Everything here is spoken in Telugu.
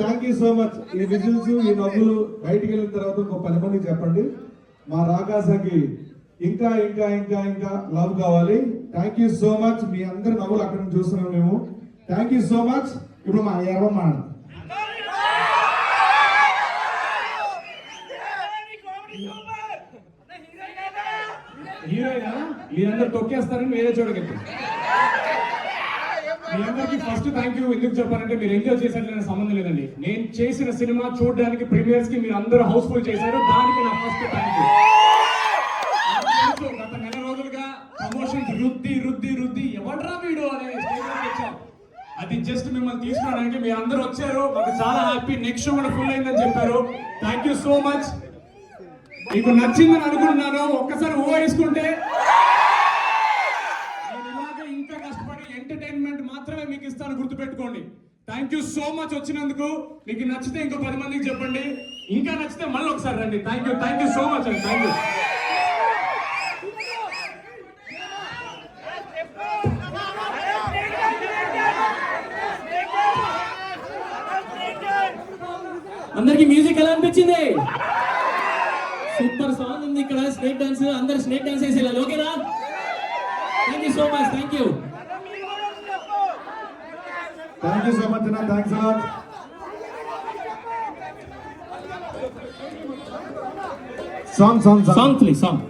Thank you so much. ఈ విజువల్స్ ఈ నవ్వులు బయటికి వెళ్ళిన తర్వాత ఇంకో 10 మందికి చెప్పండి, మా రాకాసకి ఇంకా ఇంకా ఇంకా ఇంకా లవ్ కావాలి. Thank you so much. మీ అందరి నవ్వులు అక్కడ నుంచి చూస్తున్నాం మేము. Thank you so much. ఇప్పుడు మా ఎర్రమ్మ హీరోయినా మీరందరూ తొక్కేస్తారని వేరే చూడగట్టి. మీ అందరికి ఫస్ట్ థ్యాంక్ యూ. ఎందుకు చెప్పారంటే మీరు ఎంజాయ్ చేశారని సంబంధం లేదండి. నేను చేసిన సినిమా చూడడానికి ప్రీమియర్స్ కి మీరు అందరూ హౌస్ఫుల్ చేశారు, దానికి నా ఫస్ట్ థ్యాంక్ యూ. గత నెల రోజులుగా ప్రమోషన్స్ రుద్ది రుద్ది రుద్ది ఎవడ్రా వీడు అనే స్టేజ్ వచ్చాం. అది జస్ట్ మిమ్మల్ని తీసుకోవడానికి మీరు అందరూ వచ్చారు, మాకు చాలా హ్యాపీ. నెక్స్ట్ షో కూడా ఫుల్ అయిందని చెప్పారు. Thank you so much. మీకు నచ్చిందని అనుకుంటున్నాను. ఒక్కసారి ఓ వేసుకుంటే నేను ఇలాగే ఇంకా కష్టపడి ఎంటర్టైన్మెంట్ మాత్రమే మీకు ఇస్తాను, గుర్తుపెట్టుకోండి. థ్యాంక్ యూ సో మచ్ వచ్చినందుకు. మీకు నచ్చితే ఇంకో 10 మందికి చెప్పండి, ఇంకా నచ్చితే మళ్ళీ ఒకసారి రండి. థ్యాంక్ యూ సో మచ్ అండి. Thank you. అందరికి మ్యూజిక్ ఎలా అనిపించింది? సూపర్ సాంగ్ ఉంది. ఇక్కడ స్నేక్ డాన్స్, అందరు స్నేక్ డాన్స్ వేసేయాలి. ఓకేనా? Thank you so much. Thank you so much అన్న. Thanks a lot. Song please song.